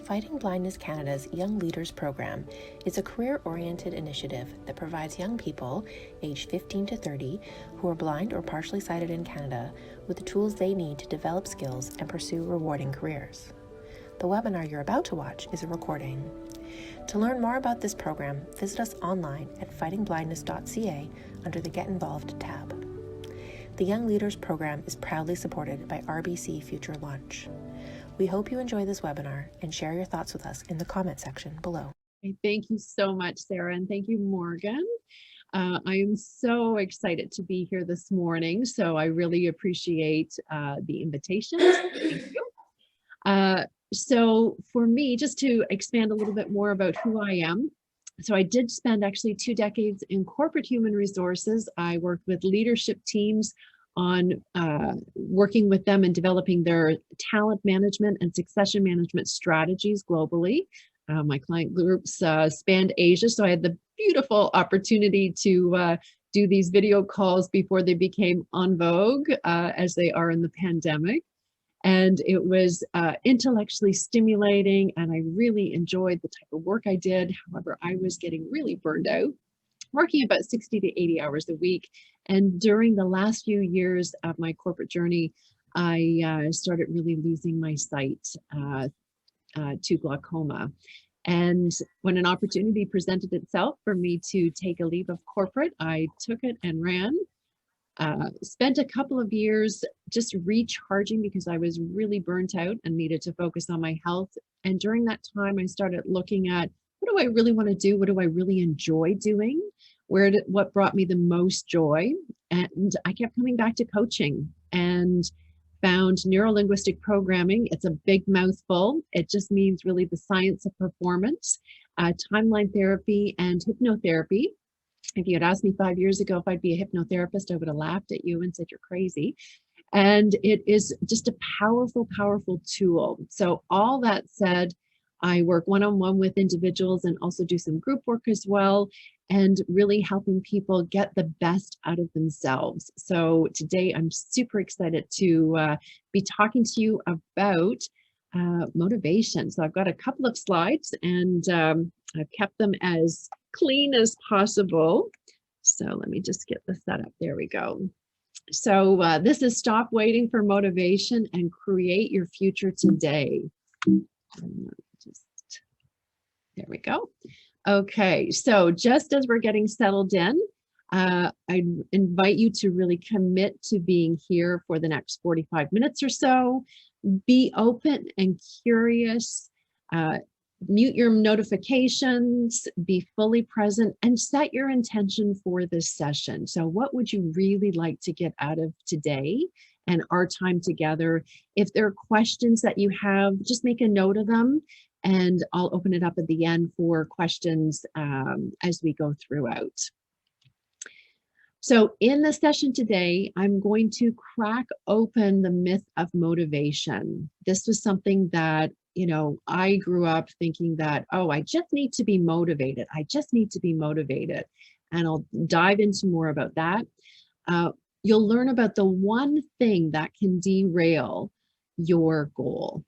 Fighting Blindness Canada's Young Leaders Program is a career-oriented initiative that provides young people, aged 15 to 30, who are blind or partially sighted in Canada with the tools they need to develop skills and pursue rewarding careers. The webinar you're about to watch is a recording. To learn more about this program, visit us online at fightingblindness.ca under the Get Involved tab. The Young Leaders Program is proudly supported by RBC Future Launch. We hope you enjoy this webinar and share your thoughts with us in the comment section below. Thank you so much, Sarah, and thank you, Morgan. I am so excited to be here this morning, so I really appreciate the invitation. Thank you. So for me, just to expand a little bit more about who I am, so I did spend actually 2 decades in corporate human resources. I worked with leadership teams on working with them and developing their talent management and succession management strategies globally. My client groups spanned Asia, so I had the beautiful opportunity to do these video calls before they became en vogue, as they are in the pandemic. And it was intellectually stimulating, and I really enjoyed the type of work I did. However, I was getting really burned out, working about 60 to 80 hours a week. And during the last few years of my corporate journey, I started really losing my sight to glaucoma. And when an opportunity presented itself for me to take a leave of corporate, I took it and ran. Spent a couple of years just recharging because I was really burnt out and needed to focus on my health. And during that time, I started looking at, what do I really want to do? What do I really enjoy doing? What brought me the most joy? And I kept coming back to coaching and found neuro-linguistic programming. It's a big mouthful. It just means really the science of performance, timeline therapy, and hypnotherapy. If you had asked me 5 years ago if I'd be a hypnotherapist, I would have laughed at you and said, you're crazy. And it is just a powerful, powerful tool. So all that said, I work one-on-one with individuals and also do some group work as well, and really helping people get the best out of themselves. So today I'm super excited to be talking to you about motivation. So I've got a couple of slides, and I've kept them as clean as possible. So let me just get the setup. There we go. So this is Stop Waiting for Motivation and Create Your Future Today. There we go. Okay, so just as we're getting settled in, I invite you to really commit to being here for the next 45 minutes or so. Be open and curious. Mute your notifications, be fully present, and set your intention for this session. So what would you really like to get out of today and our time together? If there are questions that you have, just make a note of them, and I'll open it up at the end for questions as we go throughout. So in the session today, I'm going to crack open the myth of motivation. This was something that, you know, I grew up thinking that, oh, I just need to be motivated. I just need to be motivated. And I'll dive into more about that. You'll learn about the one thing that can derail your goal.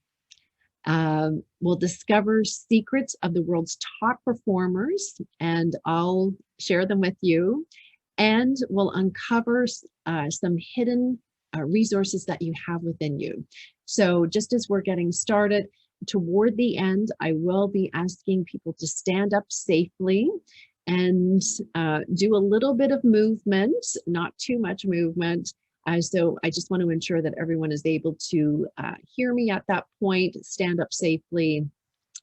We'll discover secrets of the world's top performers, and I'll share them with you. And we'll uncover some hidden resources that you have within you. So just as we're getting started, toward the end, I will be asking people to stand up safely and do a little bit of movement, not too much movement. So I just want to ensure that everyone is able to hear me at that point, stand up safely,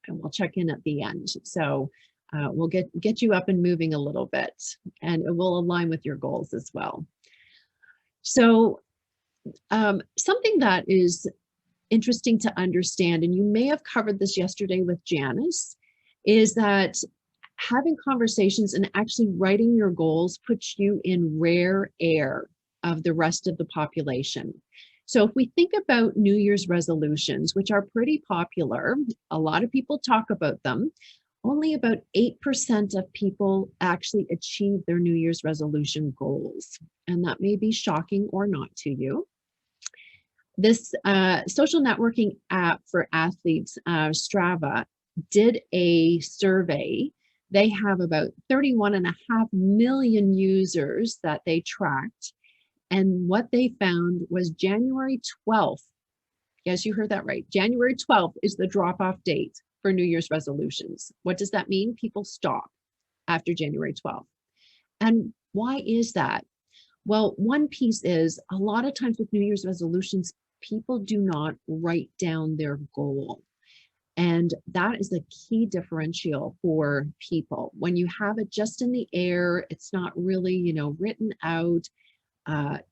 and we'll check in at the end. So we'll get you up and moving a little bit, and it will align with your goals as well. So something that is interesting to understand, and you may have covered this yesterday with Janice, is that having conversations and actually writing your goals puts you in rare air of the rest of the population. So if we think about New Year's resolutions, which are pretty popular, a lot of people talk about them, only about 8% of people actually achieve their New Year's resolution goals. And that may be shocking or not to you. This social networking app for athletes, Strava, did a survey. They have about 31.5 million users that they tracked. And what they found was January 12th. Yes, you heard that right. January 12th is the drop-off date for New Year's resolutions. What does that mean? People stop after January 12th. And why is that? Well, one piece is a lot of times with New Year's resolutions, people do not write down their goal. And that is a key differential for people. When you have it just in the air, it's not really, written out.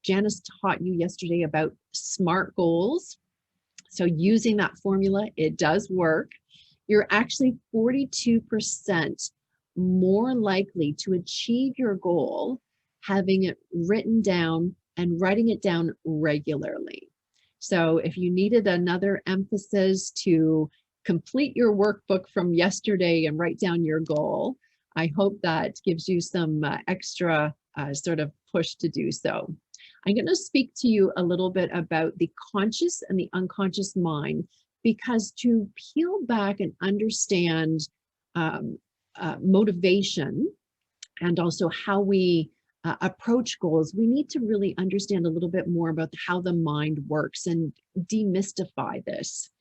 Janice taught you yesterday about SMART goals. So using that formula, it does work. You're actually 42% more likely to achieve your goal having it written down and writing it down regularly. So if you needed another emphasis to complete your workbook from yesterday and write down your goal, I hope that gives you some extra sort of push to do so. I'm going to speak to you a little bit about the conscious and the unconscious mind, because to peel back and understand motivation and also how we approach goals, we need to really understand a little bit more about how the mind works and demystify this.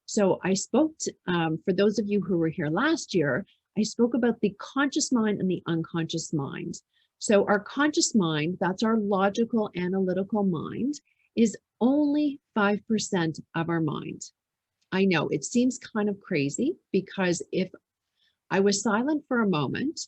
So I spoke to, for those of you who were here last year, I spoke about the conscious mind and the unconscious mind. So our conscious mind, that's our logical, analytical mind, is only 5% of our mind. I know it seems kind of crazy, because if I was silent for a moment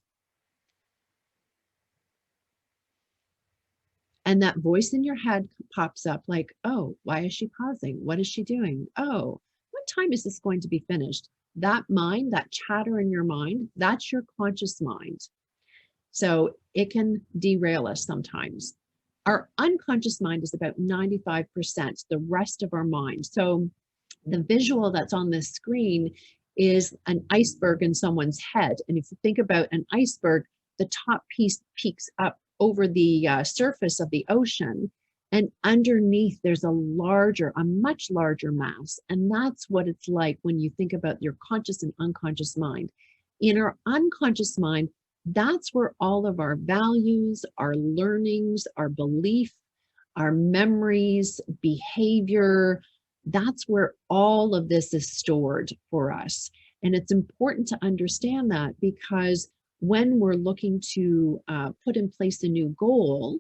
and that voice in your head pops up like, oh, why is she pausing? What is she doing? Oh, what time is this going to be finished? That mind, that chatter in your mind, that's your conscious mind. So it can derail us sometimes. Our unconscious mind is about 95%, the rest of our mind. So the visual that's on this screen is an iceberg in someone's head. And if you think about an iceberg, the top piece peaks up over the surface of the ocean, and underneath there's a much larger mass. And that's what it's like when you think about your conscious and unconscious mind. In our unconscious mind, that's where all of our values, our learnings, our belief, our memories, behavior, that's where all of this is stored for us. And it's important to understand that, because when we're looking to put in place a new goal,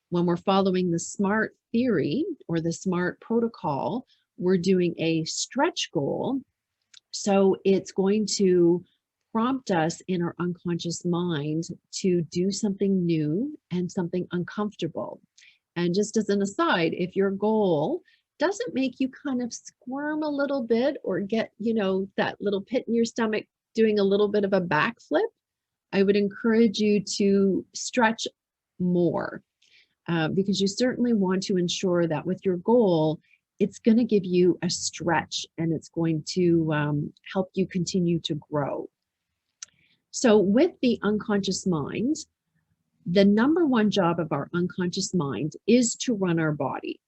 when we're following the SMART theory or the SMART protocol, we're doing a stretch goal. So it's going to prompt us in our unconscious mind to do something new and something uncomfortable. And just as an aside, if your goal doesn't make you kind of squirm a little bit or get, that little pit in your stomach doing a little bit of a backflip, I would encourage you to stretch more, because you certainly want to ensure that with your goal, it's going to give you a stretch and it's going to help you continue to grow. So with the unconscious mind, the number one job of our unconscious mind is to run our body.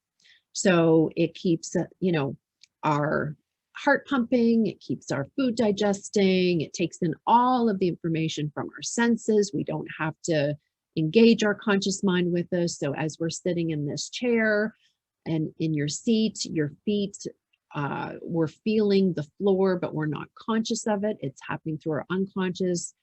So it keeps, our heart pumping, it keeps our food digesting, it takes in all of the information from our senses. We don't have to engage our conscious mind with us. So as we're sitting in this chair and in your seat, your feet, we're feeling the floor, but we're not conscious of it. It's happening through our unconscious.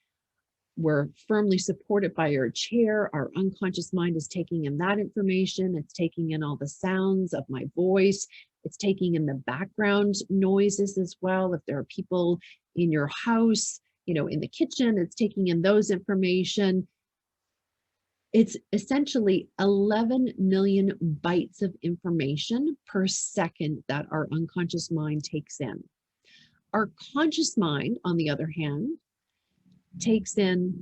We're firmly supported by our chair. Our unconscious mind is taking in that information. It's taking in all the sounds of my voice. It's taking in the background noises as well. If there are people in your house, in the kitchen, it's taking in those information. It's essentially 11 million bytes of information per second that our unconscious mind takes in. Our conscious mind, on the other hand, takes in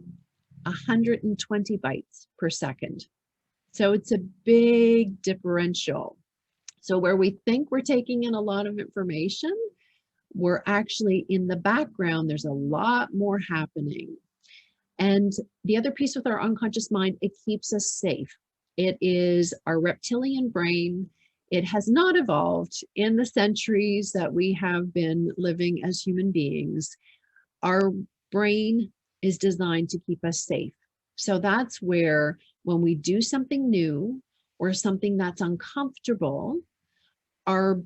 120 bytes per second. So it's a big differential. So where we think we're taking in a lot of information, we're actually in the background, there's a lot more happening. And the other piece with our unconscious mind, it keeps us safe. It is our reptilian brain. It has not evolved in the centuries that we have been living as human beings. Our brain is designed to keep us safe. So that's where when we do something new or something that's uncomfortable, our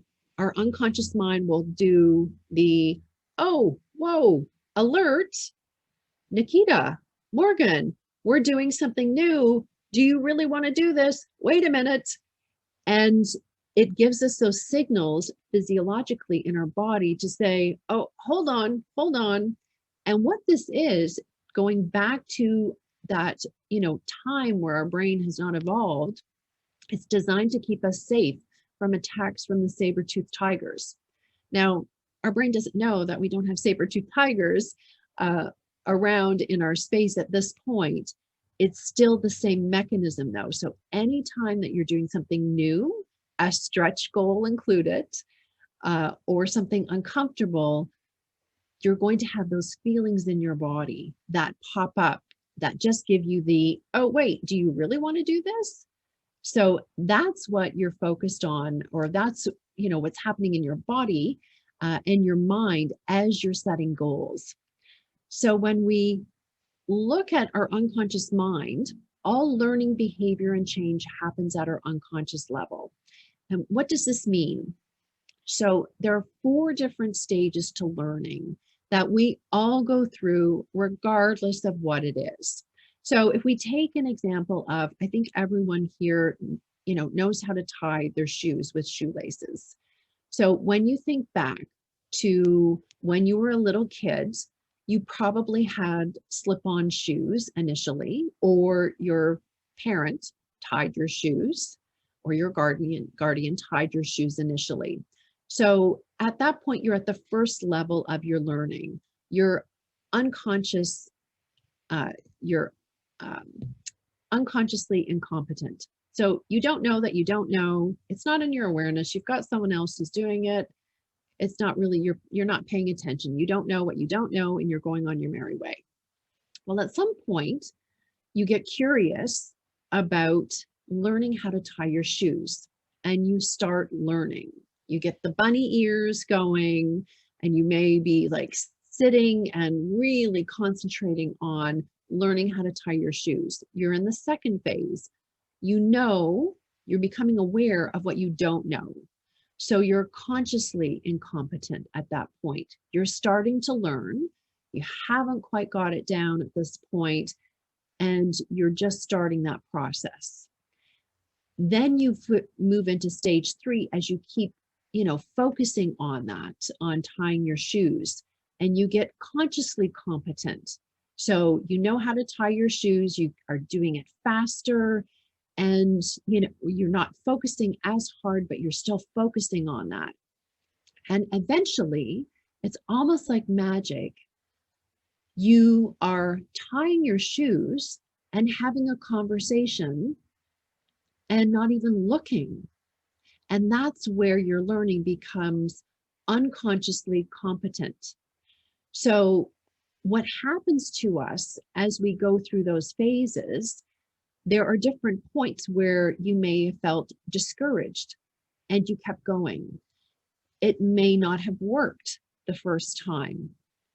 unconscious mind will do the, oh, whoa, alert, Nikita, Morgan, we're doing something new. Do you really want to do this? Wait a minute. And it gives us those signals physiologically in our body to say, oh, hold on, hold on. And what this is, going back to that, time where our brain has not evolved, it's designed to keep us safe from attacks from the saber-toothed tigers. Now, our brain doesn't know that we don't have saber-toothed tigers around in our space at this point. It's still the same mechanism though. So anytime that you're doing something new, a stretch goal included, or something uncomfortable, you're going to have those feelings in your body that pop up that just give you the, oh, wait, do you really want to do this? So that's what you're focused on, or that's, what's happening in your body and your mind as you're setting goals. So when we look at our unconscious mind, all learning behavior and change happens at our unconscious level. And what does this mean? So there are 4 different stages to learning that we all go through regardless of what it is. So if we take an example of, I think everyone here, knows how to tie their shoes with shoelaces. So when you think back to when you were a little kid, you probably had slip-on shoes initially, or your parent tied your shoes, or your guardian tied your shoes initially. So at that point, you're at the first level of your learning. You're unconscious, you're unconsciously incompetent. So you don't know that you don't know. It's not in your awareness. You've got someone else who's doing it. It's not really, you're not paying attention. You don't know what you don't know, and you're going on your merry way. Well, at some point, you get curious about learning how to tie your shoes, and you start learning. You get the bunny ears going, and you may be like sitting and really concentrating on learning how to tie your shoes. You're in the second phase. You're becoming aware of what you don't know. So you're consciously incompetent at that point. You're starting to learn. You haven't quite got it down at this point, and you're just starting that process. Then you move into stage 3 as you keep, focusing on that, on tying your shoes, and you get consciously competent. So you know how to tie your shoes, you are doing it faster, and you're not focusing as hard, but you're still focusing on that. And eventually, it's almost like magic. You are tying your shoes and having a conversation and not even looking. And that's where your learning becomes unconsciously competent. So what happens to us as we go through those phases, there are different points where you may have felt discouraged and you kept going. It may not have worked the first time,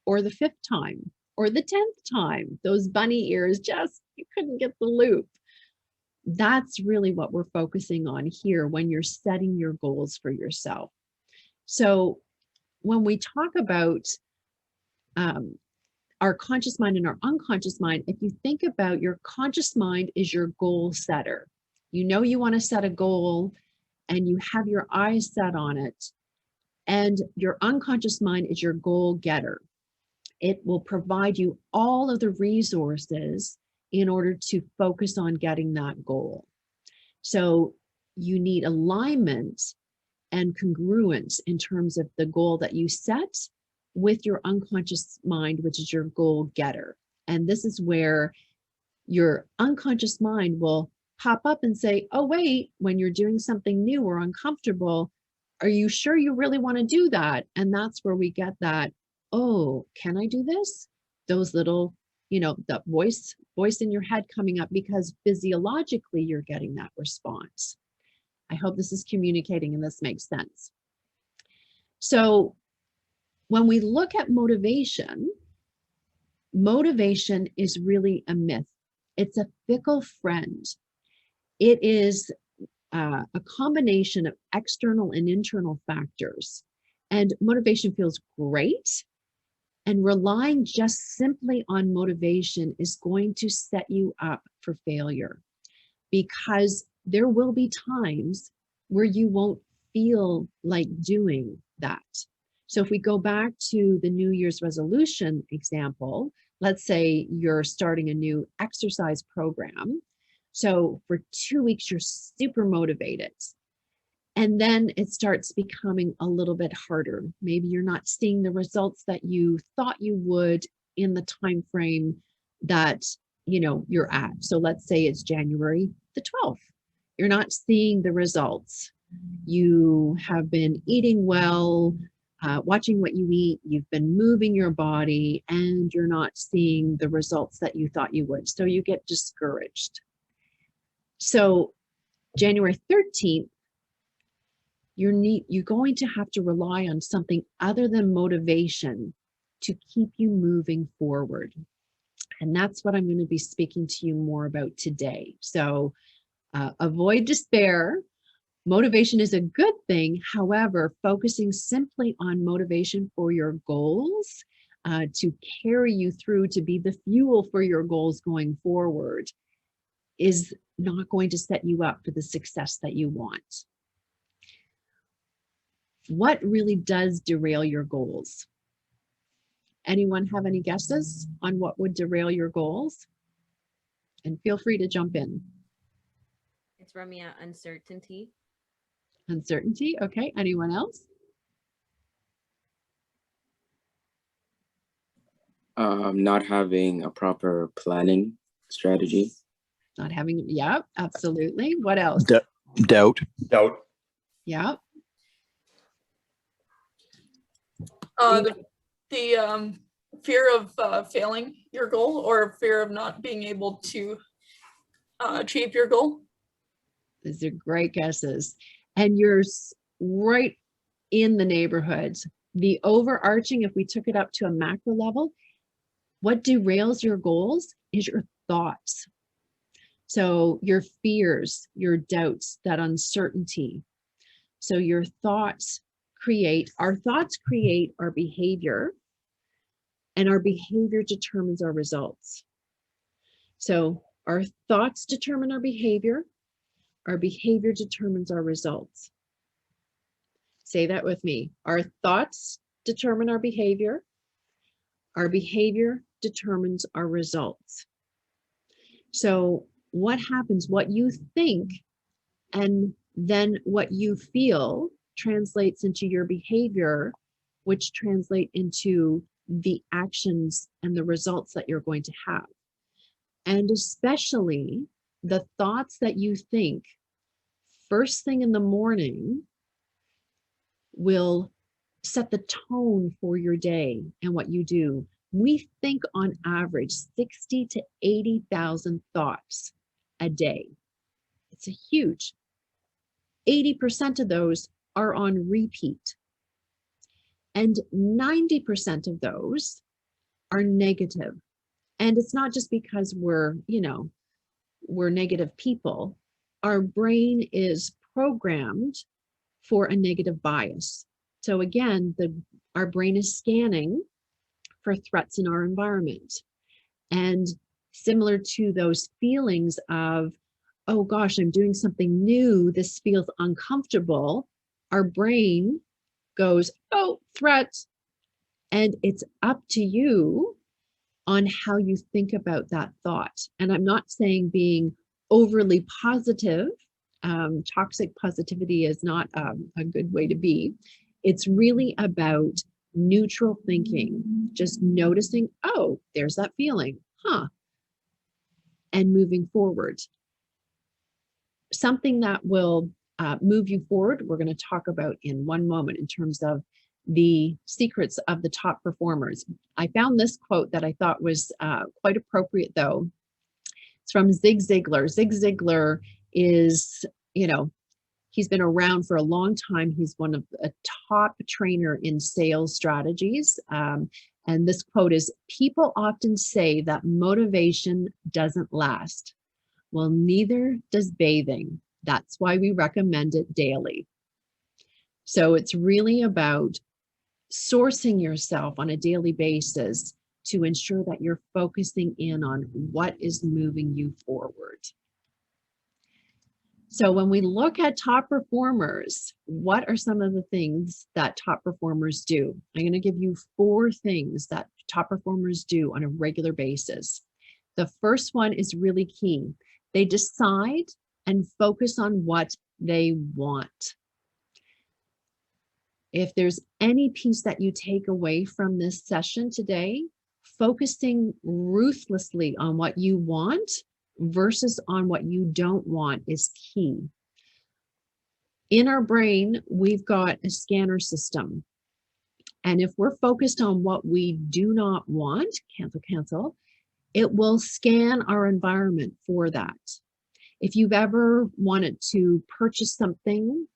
or the 5th time, or the 10th time. Those bunny ears, you couldn't get the loop. That's really what we're focusing on here when you're setting your goals for yourself. So when we talk about our conscious mind and our unconscious mind, if you think about your conscious mind is your goal setter. You want to set a goal and you have your eyes set on it. And your unconscious mind is your goal getter. It will provide you all of the resources in order to focus on getting that goal. So you need alignment and congruence in terms of the goal that you set with your unconscious mind, which is your goal getter. And this is where your unconscious mind will pop up and say, oh, wait, when you're doing something new or uncomfortable, are you sure you really want to do that? And that's where we get that, oh, can I do this? Those little, that voice in your head coming up, because physiologically you're getting that response. I hope this is communicating and this makes sense. So when we look at motivation, motivation is really a myth. It's a fickle friend. It is a combination of external and internal factors. And motivation feels great. And relying just simply on motivation is going to set you up for failure, because there will be times where you won't feel like doing that. So if we go back to the New Year's resolution example, let's say you're starting a new exercise program. So for 2 weeks, you're super motivated. And then it starts becoming a little bit harder. Maybe you're not seeing the results that you thought you would in the time frame that you're at. So let's say it's January the 12th. You're not seeing the results. You have been eating well, watching what you eat, you've been moving your body, and you're not seeing the results that you thought you would. So you get discouraged. So January 13th, you're going to have to rely on something other than motivation to keep you moving forward. And that's what I'm going to be speaking to you more about today. So avoid despair. Motivation is a good thing. However, focusing simply on motivation for your goals to carry you through, to be the fuel for your goals going forward, is not going to set you up for the success that you want. What really does derail your goals? Anyone have any guesses on what would derail your goals? And feel free to jump in. It's Ramya, uncertainty. Uncertainty, okay. Anyone else? Not having a proper planning strategy. Not having, yeah, absolutely. What else? Doubt. Yeah. The fear of failing your goal, or fear of not being able to achieve your goal. These are great guesses. And you're right in the neighborhoods. The overarching, if we took it up to a macro level, what derails your goals is your thoughts. So your fears, your doubts, that uncertainty. So your thoughts create our behavior, and our behavior determines our results. So our thoughts determine our behavior determines our results. Say that with me. Our thoughts determine our behavior determines our results. So what happens, what you think and then what you feel translates into your behavior, which translate into the actions and the results that you're going to have. And especially the thoughts that you think first thing in the morning will set the tone for your day and what you do. We think on average 60 to 80,000 thoughts a day. It's a huge. 80% of those are on repeat. And 90% of those are negative. And it's not just because we're negative people. Our brain is programmed for a negative bias. So again, our brain is scanning for threats in our environment. And similar to those feelings of, oh gosh, I'm doing something new, this feels uncomfortable, our brain goes, oh, threat. And it's up to you on how you think about that thought. And I'm not saying being overly positive. Toxic positivity is not a good way to be. It's really about neutral thinking, just noticing, oh, there's that feeling, and moving forward. Something that will move you forward, we're going to talk about in one moment in terms of the secrets of the top performers. I found this quote that I thought was quite appropriate, though. It's from Zig Ziglar. Zig Ziglar is, he's He's been around for a long time. He's one of a top trainer in sales strategies. And this quote is, "People often say that motivation doesn't last. Well, neither does bathing. That's why we recommend it daily." So it's really about sourcing yourself on a daily basis to ensure that you're focusing in on what is moving you forward. So when we look at top performers, what are some of the things that top performers do? I'm going to give you 4 things that top performers do on a regular basis. The first one is really key. They decide and focus on what they want. If there's any piece that you take away from this session today, focusing ruthlessly on what you want versus on what you don't want is key. In our brain, we've got a scanner system. And if we're focused on what we do not want, cancel, it will scan our environment for that. If you've ever wanted to purchase something,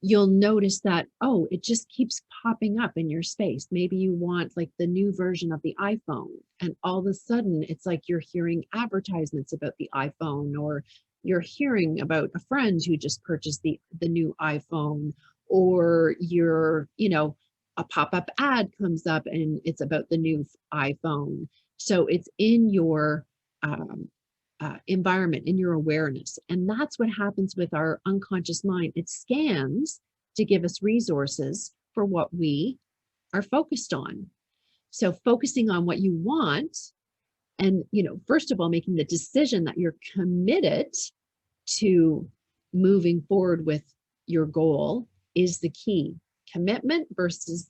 you'll notice that, oh, it just keeps popping up in your space. Maybe you want like the new version of the iPhone, and all of a sudden it's like you're hearing advertisements about the iPhone, or you're hearing about a friend who just purchased the new iPhone, or you're, a pop-up ad comes up and it's about the new iPhone. So it's in your environment, in your awareness. And that's what happens with our unconscious mind. It scans to give us resources for what we are focused on. So focusing on what you want, and, first of all, making the decision that you're committed to moving forward with your goal is the key. Commitment versus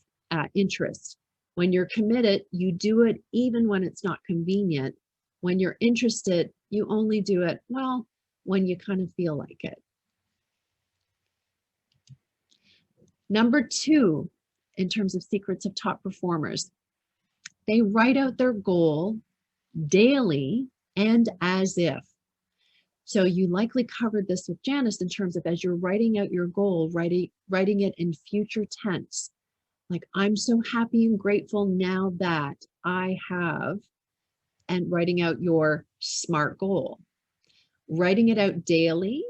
interest. When you're committed, you do it even when it's not convenient. When you're interested, you only do it, well, when you kind of feel like it. Number 2, in terms of secrets of top performers, they write out their goal daily and as if. So you likely covered this with Janice in terms of, as you're writing out your goal, writing it in future tense. Like, I'm so happy and grateful now that I have, and writing out your SMART goal. Writing it out daily,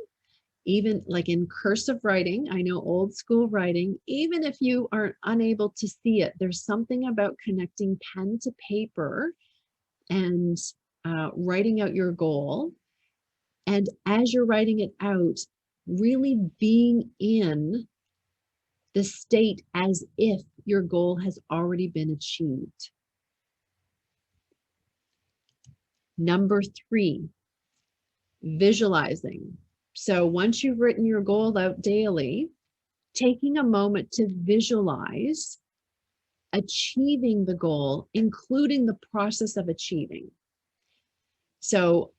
even like in cursive writing, I know old school writing, even if you are unable to see it, there's something about connecting pen to paper and writing out your goal. And as you're writing it out, really being in the state as if your goal has already been achieved. Number 3, visualizing. So once you've written your goal out daily, taking a moment to visualize achieving the goal, including the process of achieving. So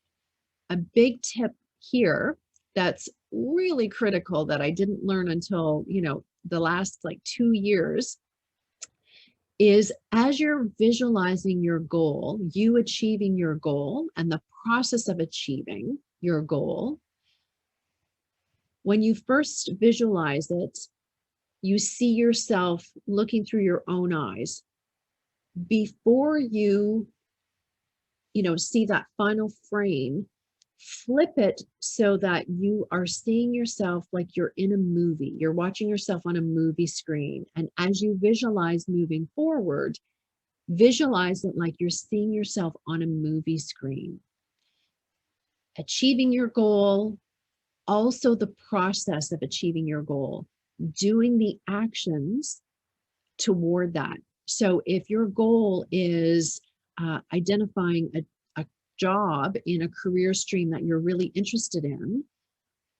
a big tip here that's really critical that I didn't learn until, the last 2 years is, as you're visualizing your goal, you achieving your goal and the process of achieving your goal, when you first visualize it, you see yourself looking through your own eyes. Before you, see that final frame, flip it so that you are seeing yourself like you're in a movie. You're watching yourself on a movie screen. And as you visualize moving forward, visualize it like you're seeing yourself on a movie screen. Achieving your goal, also the process of achieving your goal, doing the actions toward that. So if your goal is identifying a job in a career stream that you're really interested in,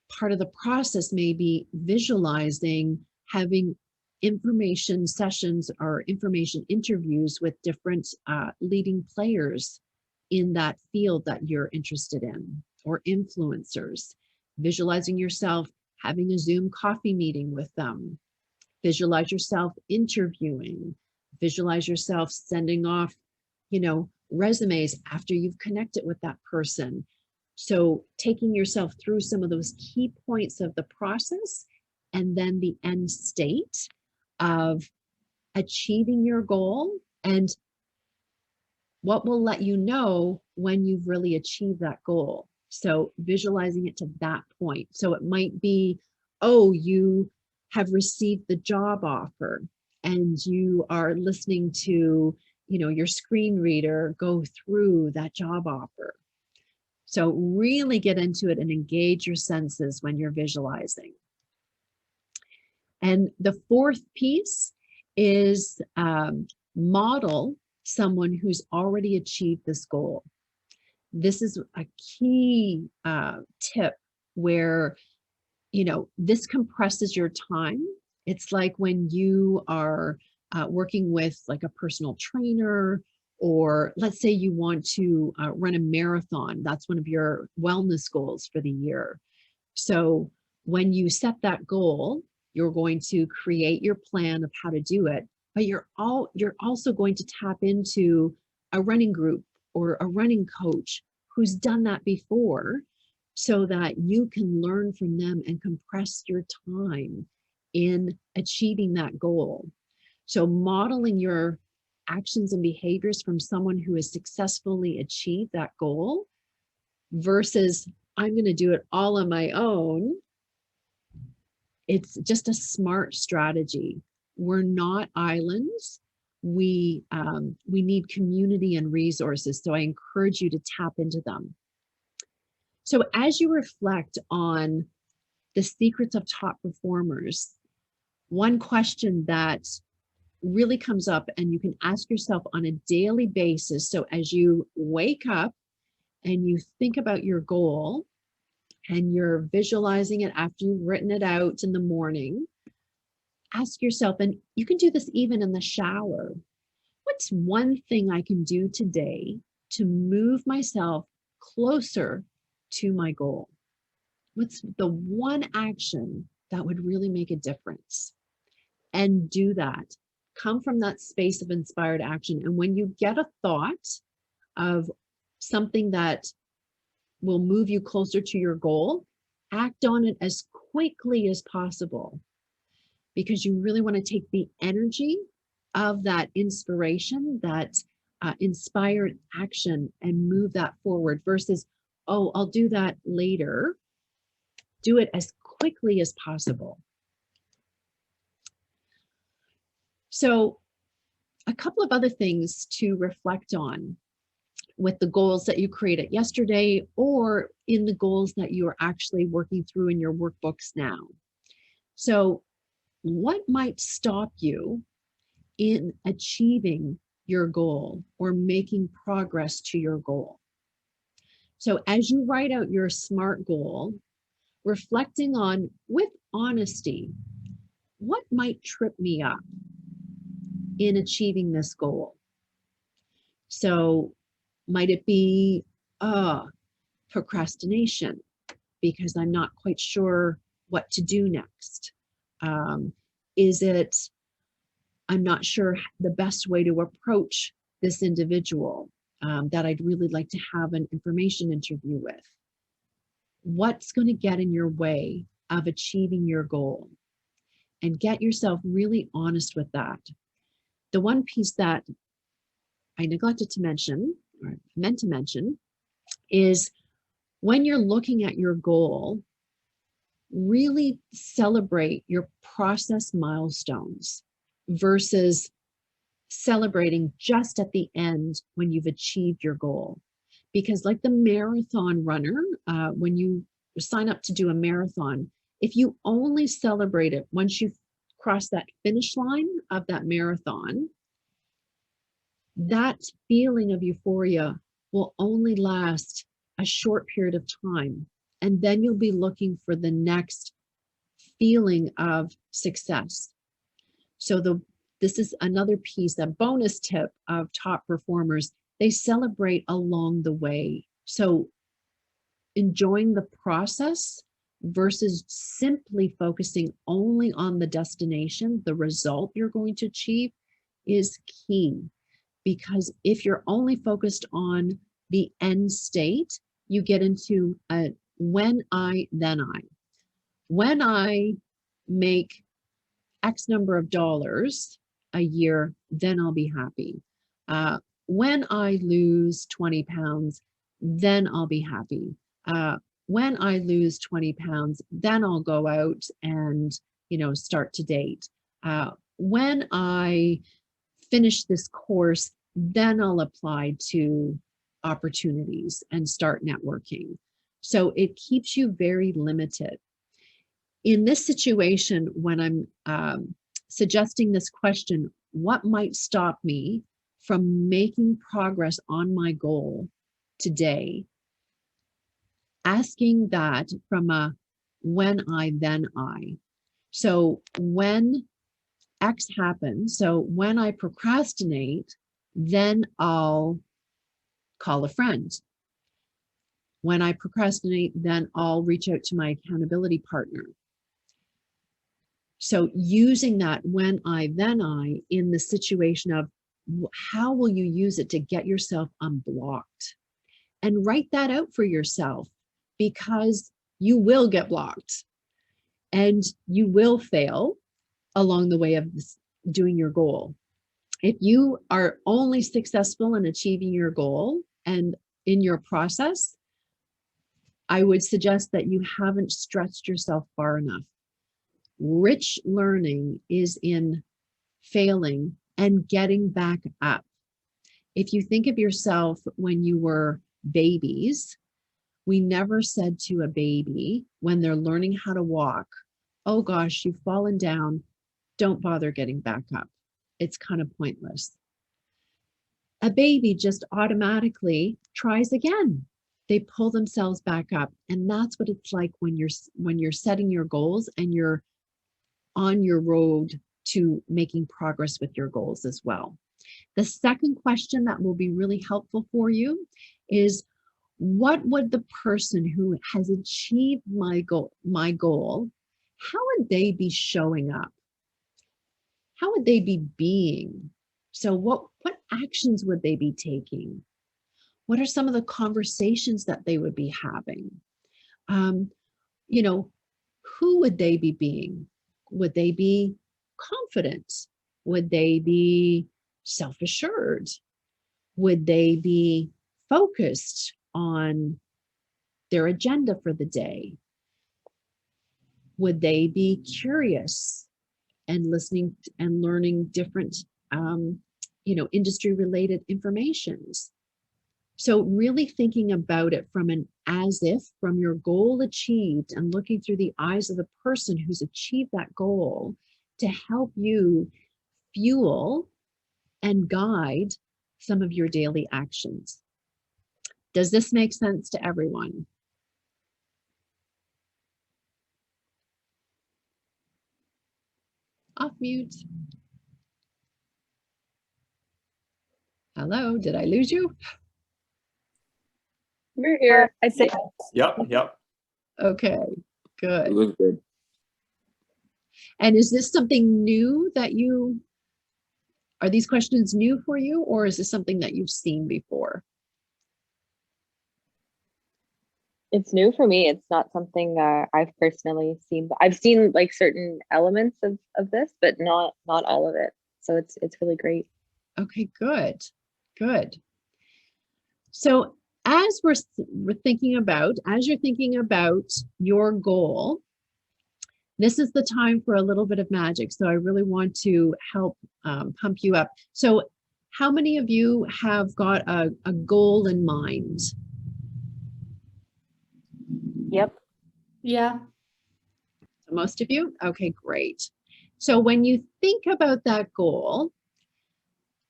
part of the process may be visualizing having information sessions or information interviews with different leading players in that field that you're interested in, or influencers. Visualizing yourself having a Zoom coffee meeting with them. Visualize yourself interviewing. Visualize yourself sending off, resumes after you've connected with that person. So taking yourself through some of those key points of the process and then the end state of achieving your goal, and what will let you know when you've really achieved that goal. So visualizing it to that point. So it might be, oh, you have received the job offer and you are listening to, your screen reader go through that job offer. So really get into it and engage your senses when you're visualizing. And the fourth piece is model someone who's already achieved this goal. This is a key tip where, this compresses your time. It's like when you are working with like a personal trainer, or let's say you want to run a marathon. That's one of your wellness goals for the year. So when you set that goal, you're going to create your plan of how to do it, but you're also going to tap into a running group or a running coach who's done that before, so that you can learn from them and compress your time in achieving that goal. So modeling your actions and behaviors from someone who has successfully achieved that goal versus I'm going to do it all on my own. It's just a smart strategy. We're not islands. We need community and resources. So I encourage you to tap into them. So as you reflect on the secrets of top performers, one question that really comes up and you can ask yourself on a daily basis. So as you wake up and you think about your goal and you're visualizing it after you've written it out in the morning, ask yourself, and you can do this even in the shower, what's one thing I can do today to move myself closer to my goal? What's the one action that would really make a difference? And do that. Come from that space of inspired action. And when you get a thought of something that will move you closer to your goal, act on it as quickly as possible, because you really want to take the energy of that inspiration, that inspired action, and move that forward versus, oh, I'll do that later. Do it as quickly as possible. So a couple of other things to reflect on with the goals that you created yesterday or in the goals that you are actually working through in your workbooks now. So what might stop you in achieving your goal or making progress to your goal? So as you write out your SMART goal, reflecting on, with honesty, what might trip me up in achieving this goal? So might it be procrastination because I'm not quite sure what to do next? Is it I'm not sure the best way to approach this individual that I'd really like to have an information interview with? What's going to get in your way of achieving your goal? And get yourself really honest with that. The one piece that I neglected to mention, or meant to mention, is when you're looking at your goal, really celebrate your process milestones versus celebrating just at the end when you've achieved your goal. Because like the marathon runner, when you sign up to do a marathon, if you only celebrate it once you've crossed that finish line of that marathon, that feeling of euphoria will only last a short period of time. And then you'll be looking for the next feeling of success. So this is another piece, a bonus tip of top performers. They celebrate along the way. So enjoying the process versus simply focusing only on the destination, the result you're going to achieve, is key. Because if you're only focused on the end state, you get into a when I, then I. When I make X number of dollars a year, then I'll be happy. When I lose 20 pounds, then I'll be happy. When I lose 20 pounds, then I'll go out and, start to date. When I finish this course, then I'll apply to opportunities and start networking. So it keeps you very limited. In this situation, when I'm suggesting this question, what might stop me from making progress on my goal today? Asking that from a when I, then I. So when X happens, so when I procrastinate, then I'll call a friend. When I procrastinate, then I'll reach out to my accountability partner. So using that when I, then I in the situation of how will you use it to get yourself unblocked? And write that out for yourself, because you will get blocked and you will fail along the way of doing your goal. If you are only successful in achieving your goal and in your process, I would suggest that you haven't stretched yourself far enough. Rich learning is in failing and getting back up. If you think of yourself when you were babies, we never said to a baby when they're learning how to walk, oh gosh, you've fallen down, don't bother getting back up. It's kind of pointless. A baby just automatically tries again. They pull themselves back up. And that's what it's like when you're setting your goals and you're on your road to making progress with your goals as well. The second question that will be really helpful for you is, what would the person who has achieved my goal, how would they be showing up? How would they be being? So what actions would they be taking? What are some of the conversations that they would be having? Who would they be being? Would they be confident? Would they be self-assured? Would they be focused on their agenda for the day? Would they be curious and listening and learning different, industry-related informations? So really thinking about it from an as if, from your goal achieved, and looking through the eyes of the person who's achieved that goal to help you fuel and guide some of your daily actions. Does this make sense to everyone? Off mute. Hello, did I lose you? We're here. I'd say Yep. Okay, It good. was good. And is this something new that are these questions new for you, or is this something that you've seen before? it's new for me. It's not something I've personally seen. I've seen like certain elements of this, but not all of it. So it's really great. Okay, good. So as you're thinking about your goal, this is the time for a little bit of magic. So I really want to help pump you up. So how many of you have got a goal in mind? Yep. Yeah. Most of you? Okay, great. So when you think about that goal,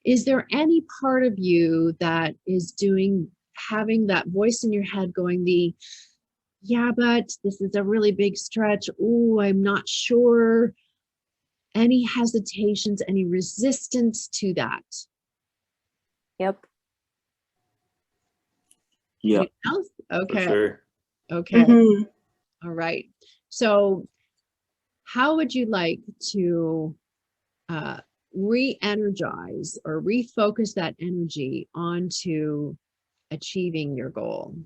is there any part of you that is having that voice in your head going yeah, but this is a really big stretch. Oh, I'm not sure. Any hesitations, any resistance to that? Yep. Yeah. Anyone else? Okay. For sure. Okay. Mhm. All right. So how would you like to re-energize or refocus that energy onto achieving your goal?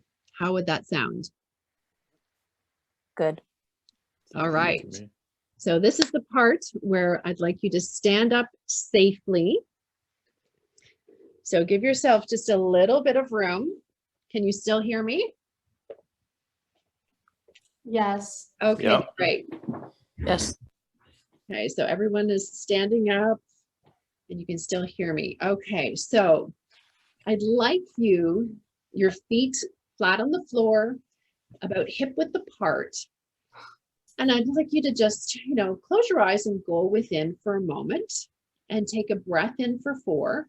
How would that sound? Good. All right. So this is the part where I'd like you to stand up safely. So give yourself just a little bit of room. Can you still hear me? Yes. Okay, Yeah. great. Yes. Okay, so everyone is standing up and you can still hear me. Okay, so I'd like you, your feet flat on the floor, about hip width apart. And I'd like you to just, close your eyes and go within for a moment and take a breath in for 4.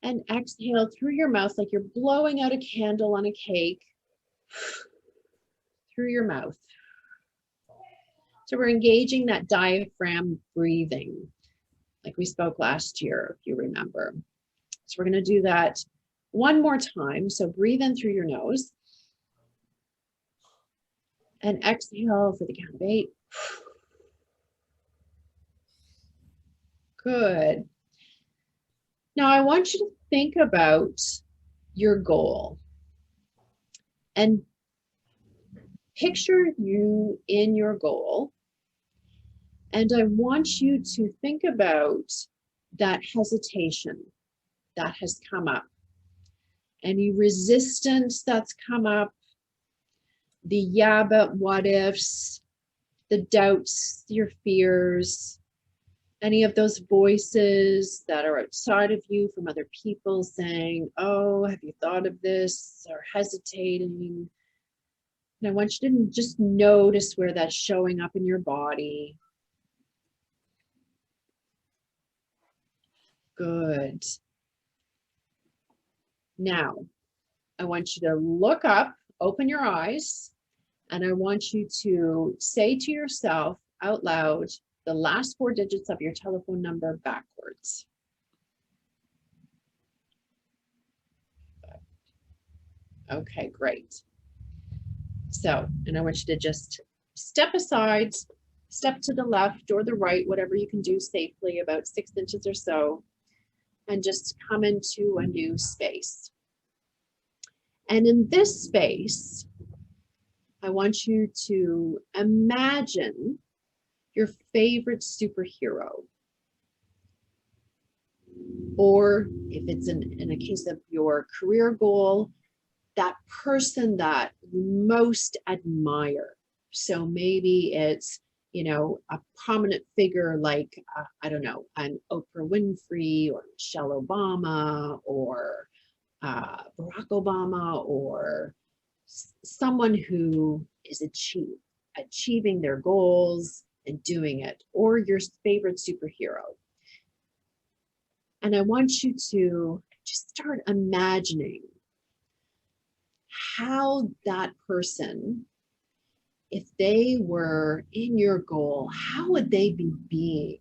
And exhale through your mouth like you're blowing out a candle on a cake through your mouth. So we're engaging that diaphragm breathing like we spoke last year, if you remember. So we're going to do that one more time. So breathe in through your nose and exhale for the count of 8. Good. Now I want you to think about your goal and picture you in your goal. And I want you to think about that hesitation that has come up, any resistance that's come up, the yeah, but what ifs, the doubts, your fears, any of those voices that are outside of you from other people saying, oh, have you thought of this, or hesitating. And I want you to just notice where that's showing up in your body. Good. Now, I want you to look up, open your eyes, and I want you to say to yourself out loud the last 4 digits of your telephone number backwards. Okay, great. So, and I want you to just step aside, step to the left or the right, whatever you can do safely, about 6 inches or so, and just come into a new space. And in this space, I want you to imagine your favorite superhero. Or if it's in a case of your career goal, that person that you most admire. So maybe it's, a prominent figure like, I don't know, an Oprah Winfrey or Michelle Obama or Barack Obama, or someone who is achieving their goals and doing it, or your favorite superhero. And I want you to just start imagining how that person, if they were in your goal, how would they be being?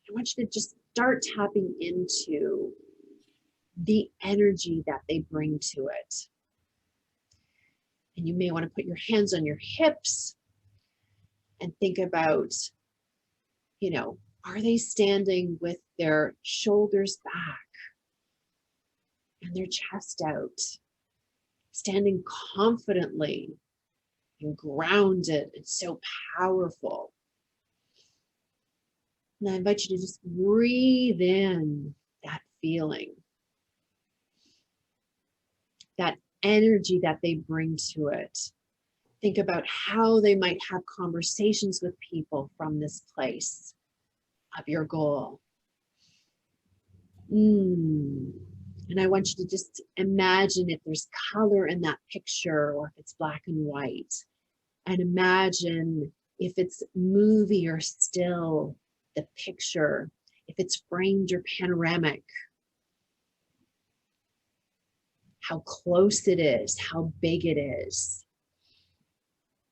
I want you to just start tapping into the energy that they bring to it. And you may want to put your hands on your hips and think about, are they standing with their shoulders back and their chest out, standing confidently and grounded and so powerful? And I invite you to just breathe in that feeling, that energy that they bring to it. Think about how they might have conversations with people from this place of your goal. And I want you to just imagine if there's color in that picture or if it's black and white. And imagine if it's movie or still, the picture, if it's framed or panoramic, how close it is, how big it is,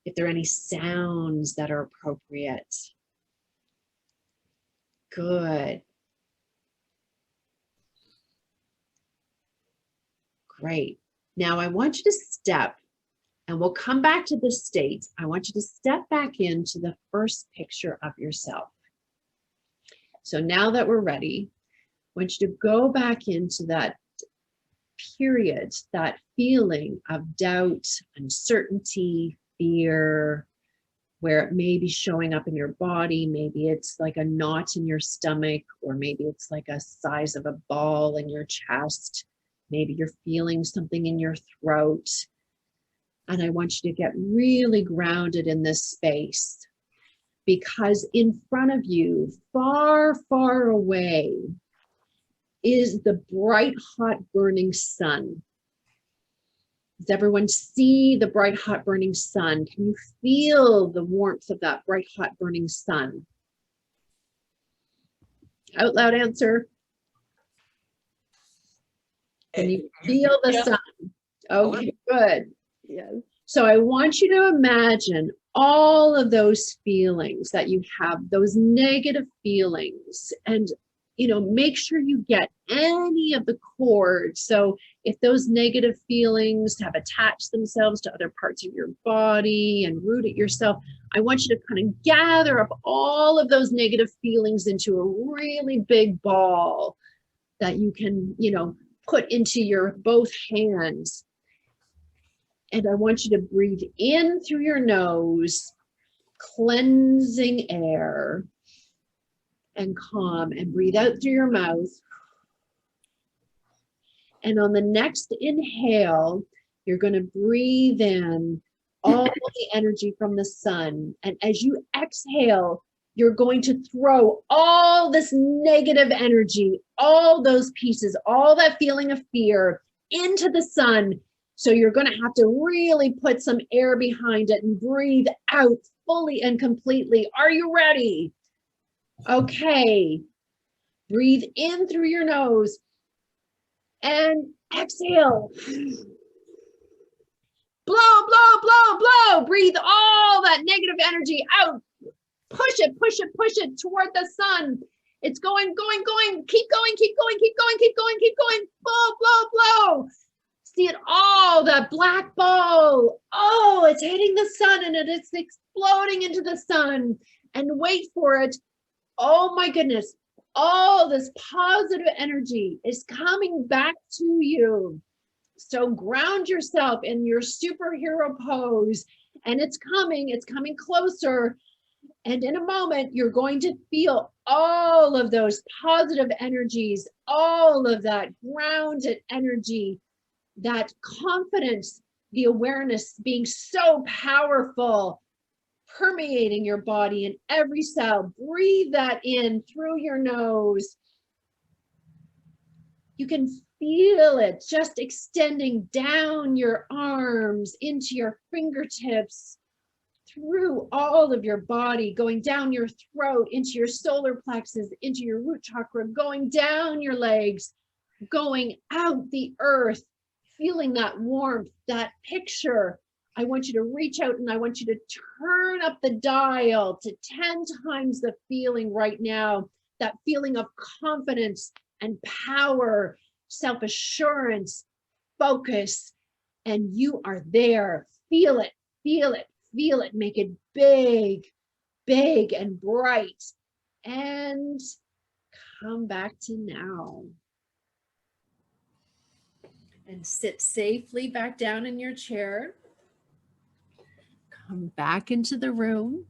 if there are any sounds that are appropriate. Good. Great. Now I want you to step, and we'll come back to this state. I want you to step back into the first picture of yourself. So now that we're ready, I want you to go back into that period, that feeling of doubt, uncertainty, fear, where it may be showing up in your body. Maybe it's like a knot in your stomach, or maybe it's like a size of a ball in your chest. Maybe you're feeling something in your throat. And I want you to get really grounded in this space, because in front of you, far, far away, is the bright, hot, burning sun. Does everyone see the bright, hot, burning sun? Can you feel the warmth of that bright, hot, burning sun? Out loud answer. Can you feel the Yeah. sun? Okay, good. Yes. So I want you to imagine all of those feelings that you have, those negative feelings, and make sure you get any of the cords. So if those negative feelings have attached themselves to other parts of your body and rooted yourself, I want you to kind of gather up all of those negative feelings into a really big ball that you can, put into your both hands. And I want you to breathe in through your nose, cleansing air, and calm, and breathe out through your mouth. And on the next inhale, you're going to breathe in all the energy from the sun. And as you exhale, you're going to throw all this negative energy, all those pieces, all that feeling of fear into the sun. So you're going to have to really put some air behind it and breathe out fully and completely. Are you ready? Okay. Breathe in through your nose and exhale. Blow, blow, blow, blow. Breathe all that negative energy out. Push it, push it, push it toward the sun. It's going, going, going. Keep going, keep going, keep going, keep going, keep going. Blow, blow, blow. See it all, that black ball. Oh, it's hitting the sun and it's exploding into the sun. And wait for it. Oh my goodness. All this positive energy is coming back to you. So ground yourself in your superhero pose, and it's coming closer. And in a moment, you're going to feel all of those positive energies, all of that grounded energy, that confidence, the awareness being so powerful, permeating your body in every cell. Breathe that in through your nose. You can feel it just extending down your arms into your fingertips, through all of your body, going down your throat, into your solar plexus, into your root chakra, going down your legs, going out the earth, feeling that warmth, that picture. I want you to reach out and I want you to turn up the dial to 10 times the feeling right now, that feeling of confidence and power, self-assurance, focus, and you are there. Feel it, feel it, feel it. Make it big, big and bright. And come back to now. And sit safely back down in your chair. Come back into the room.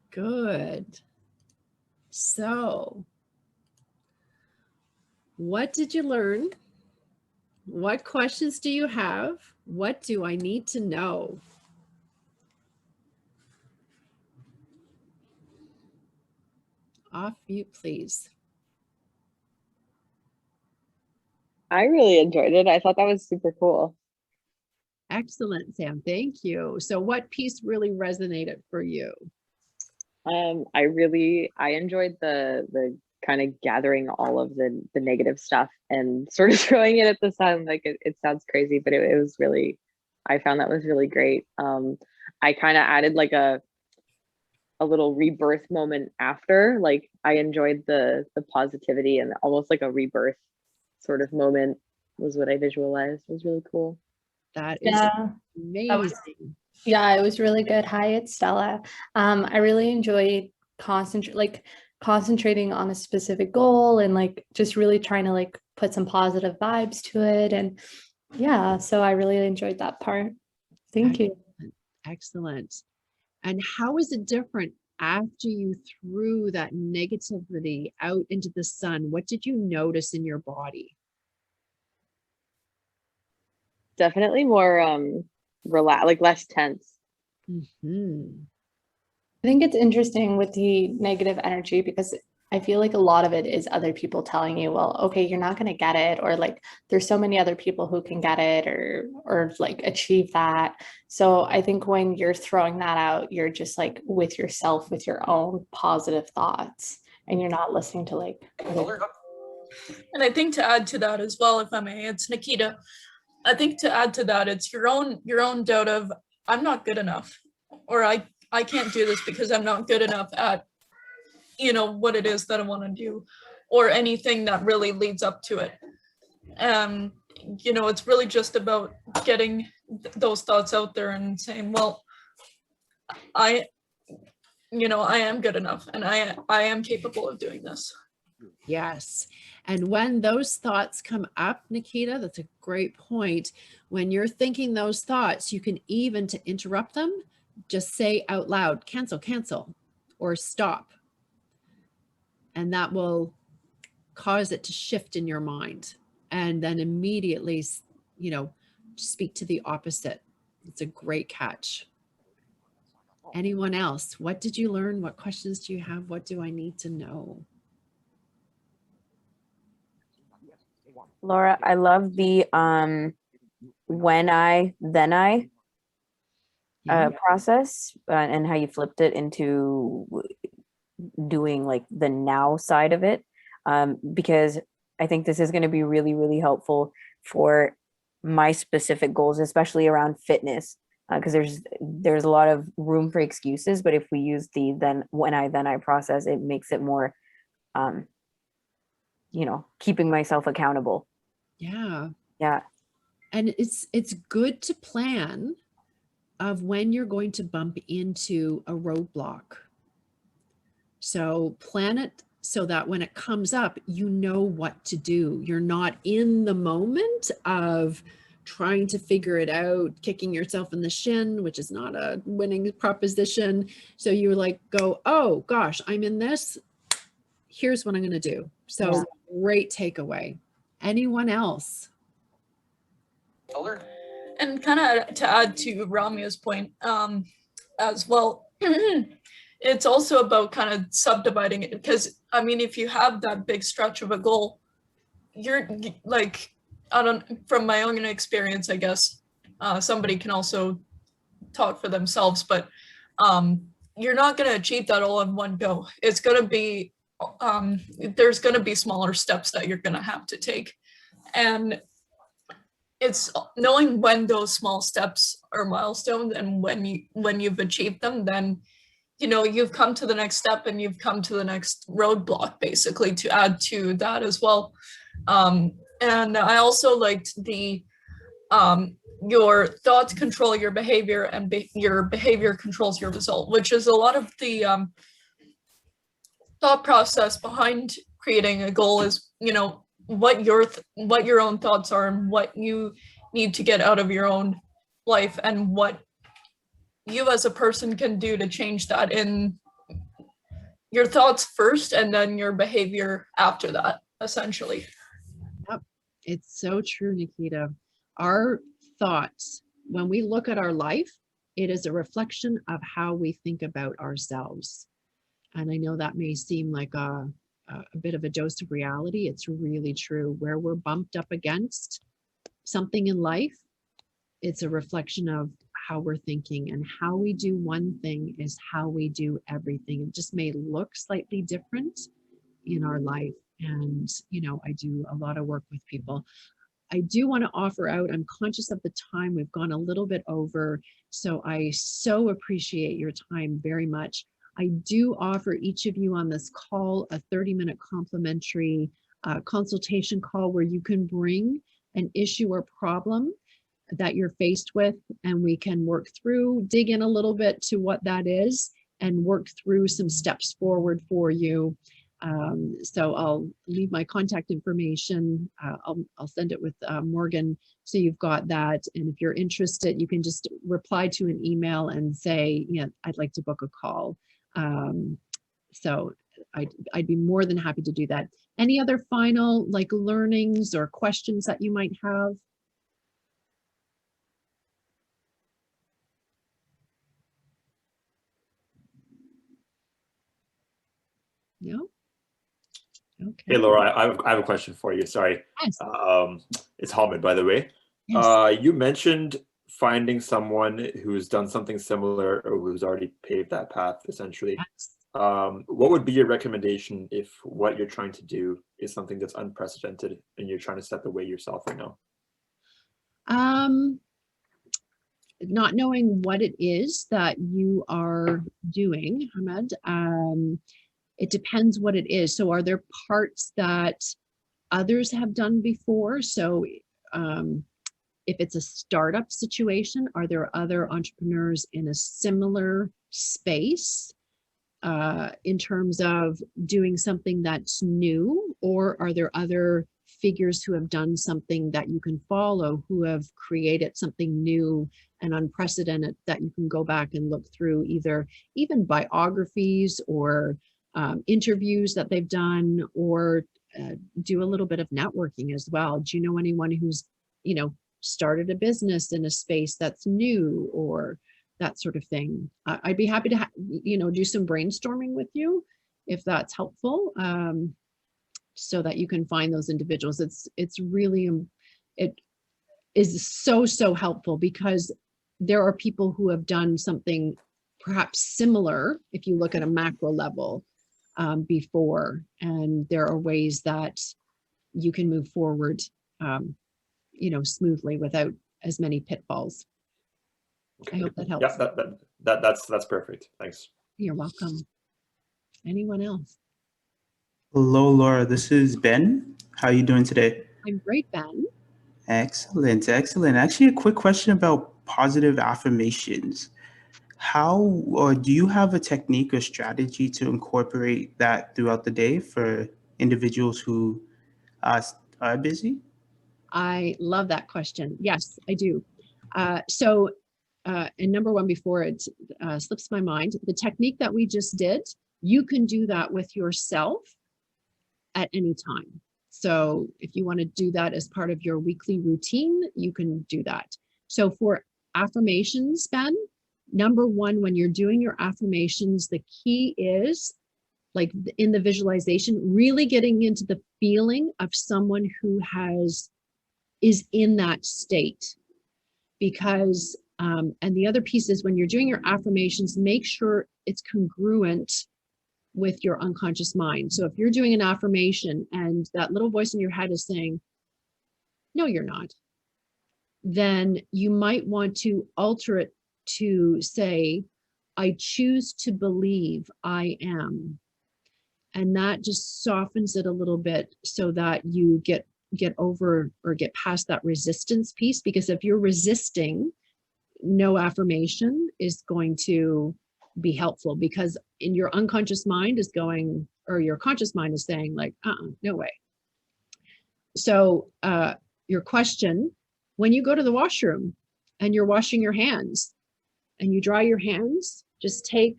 Good. So, what did you learn? What questions do you have? What do I need to know? Off mute, please. I really enjoyed it. I thought that was super cool. Excellent, Sam. Thank you. So what piece really resonated for you? I enjoyed the kind of gathering all of the negative stuff and sort of throwing it at the sun. Like it sounds crazy, but it was really, I found that was really great. I kind of added like a little rebirth moment after. Like I enjoyed the positivity and almost like a rebirth sort of moment was what I visualized. It was really cool. That is amazing. Yeah, it was really good. Hi, it's Stella. I really enjoyed concentrating on a specific goal and like just really trying to like put some positive vibes to it. And yeah, so I really enjoyed that part. Thank you. Excellent. And how is it different after you threw that negativity out into the sun? What did you notice in your body? Definitely more relaxed, like less tense. Mhm. I think it's interesting with the negative energy because I feel like a lot of it is other people telling you, well, okay, you're not going to get it, or like there's so many other people who can get it or like achieve that. So I think when you're throwing that out, you're just like with yourself, with your own positive thoughts, and you're not listening to like other. And I think to add to that as well, if I may, it's Nikita. I think to add to that, it's your own doubt of I'm not good enough, or I can't do this because I'm not good enough at, you know, what it is that I want to do, or anything that really leads up to it. You know, it's really just about getting those thoughts out there and saying, well, I am good enough, and I am capable of doing this. Yes. And when those thoughts come up, Nikita, that's a great point. When you're thinking those thoughts, you can even, to interrupt them, just say out loud, cancel, cancel, or stop. And that will cause it to shift in your mind. And then immediately, you know, speak to the opposite. It's a great catch. Anyone else? What did you learn? What questions do you have? What do I need to know? Laura, I love the when I, then I process and how you flipped it into doing like the now side of it, because I think this is going to be really, really helpful for my specific goals, especially around fitness, because there's a lot of room for excuses, but if we use the then I process, it makes it more you know, keeping myself accountable. Yeah. And it's good to plan of when you're going to bump into a roadblock. So plan it so that when it comes up, you know what to do. You're not in the moment of trying to figure it out, kicking yourself in the shin, which is not a winning proposition. So you like go, oh gosh, I'm in this. Here's what I'm going to do. So great takeaway. Anyone else? And kind of to add to Ramia's point as well, it's also about kind of subdividing it, because I mean, if you have that big stretch of a goal, you're like, from my own experience, I guess, somebody can also talk for themselves, but you're not going to achieve that all in one go. It's going to be, there's going to be smaller steps that you're going to have to take. And it's knowing when those small steps are milestones, and when you've achieved them, then, you know, you've come to the next step and you've come to the next roadblock, basically, to add to that as well. And I also liked the your thoughts control your behavior, and your behavior controls your result, which is a lot of the thought process behind creating a goal. Is, you know, what your own thoughts are, and what you need to get out of your own life, and what you as a person can do to change that in your thoughts first, and then your behavior after that, essentially. Yep. It's so true, Nikita. Our thoughts, when we look at our life, it is a reflection of how we think about ourselves. And I know that may seem like a bit of a dose of reality. It's really true. Where we're bumped up against something in life, it's a reflection of how we're thinking, and how we do one thing is how we do everything. It just may look slightly different in our life. And, you know, I do a lot of work with people. I do want to offer out, I'm conscious of the time, we've gone a little bit over, so I so appreciate your time very much. I do offer each of you on this call a 30-minute complimentary consultation call, where you can bring an issue or problem that you're faced with, and we can work through, dig in a little bit to what that is, and work through some steps forward for you. So I'll leave my contact information. I'll send it with Morgan, so you've got that. And if you're interested, you can just reply to an email and say, yeah, I'd like to book a call. So I'd be more than happy to do that. Any other final learnings or questions that you might have? No? Okay. Hey, Laura, I have a question for you. Sorry. Yes. It's Hamid, by the way. Yes. You mentioned finding someone who's done something similar or who's already paved that path, essentially. Yes. What would be your recommendation if what you're trying to do is something that's unprecedented and you're trying to set the way yourself right now? Not knowing what it is that you are doing, Hamid, it depends what it is. So are there parts that others have done before? So if it's a startup situation, are there other entrepreneurs in a similar space in terms of doing something that's new? Or are there other figures who have done something that you can follow, who have created something new and unprecedented that you can go back and look through, either even biographies or interviews that they've done, or do a little bit of networking as well? Do you know anyone who's, started a business in a space that's new, or that sort of thing? I'd be happy to, do some brainstorming with you if that's helpful, so that you can find those individuals. It's really, it is so helpful, because there are people who have done something perhaps similar, if you look at a macro level, before, and there are ways that you can move forward, smoothly without as many pitfalls. I hope that helps. Yeah, that's perfect. Thanks. You're welcome. Anyone else? Hello, Laura. This is Ben. How are you doing today? I'm great, Ben. Excellent. Actually, a quick question about positive affirmations. How, or do you have a technique or strategy to incorporate that throughout the day for individuals who are busy? I love that question. Yes, I do. And number one, before it slips my mind, the technique that we just did, you can do that with yourself at any time. So if you want to do that as part of your weekly routine, you can do that. So for affirmations, Ben, number one, when you're doing your affirmations, the key is, like in the visualization, really getting into the feeling of someone who is in that state. Because, and the other piece is, when you're doing your affirmations, make sure it's congruent with your unconscious mind. So if you're doing an affirmation and that little voice in your head is saying, no, you're not, then you might want to alter it to say, I choose to believe I am. And that just softens it a little bit, so that you get over or get past that resistance piece. Because if you're resisting, no affirmation is going to be helpful, because in your unconscious mind is going, or your conscious mind is saying like, no way. So your question, when you go to the washroom and you're washing your hands and you dry your hands, just take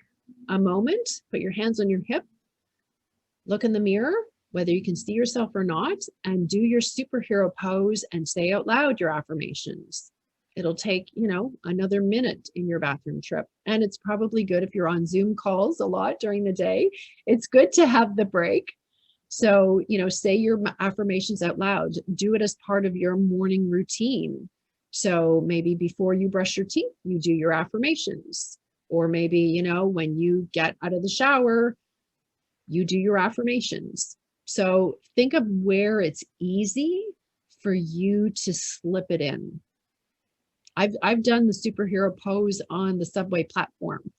a moment, put your hands on your hip, look in the mirror, whether you can see yourself or not, and do your superhero pose and say out loud your affirmations. It'll take, another minute in your bathroom trip. And it's probably good if you're on Zoom calls a lot during the day. It's good to have the break. So, say your affirmations out loud. Do it as part of your morning routine. So maybe before you brush your teeth, you do your affirmations. Or maybe, when you get out of the shower, you do your affirmations. So think of where it's easy for you to slip it in. I've done the superhero pose on the subway platform,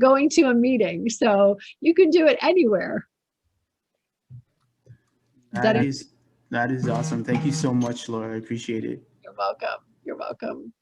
going to a meeting. So you can do it anywhere. That is awesome. Thank you so much, Laura. I appreciate it. You're welcome. You're welcome.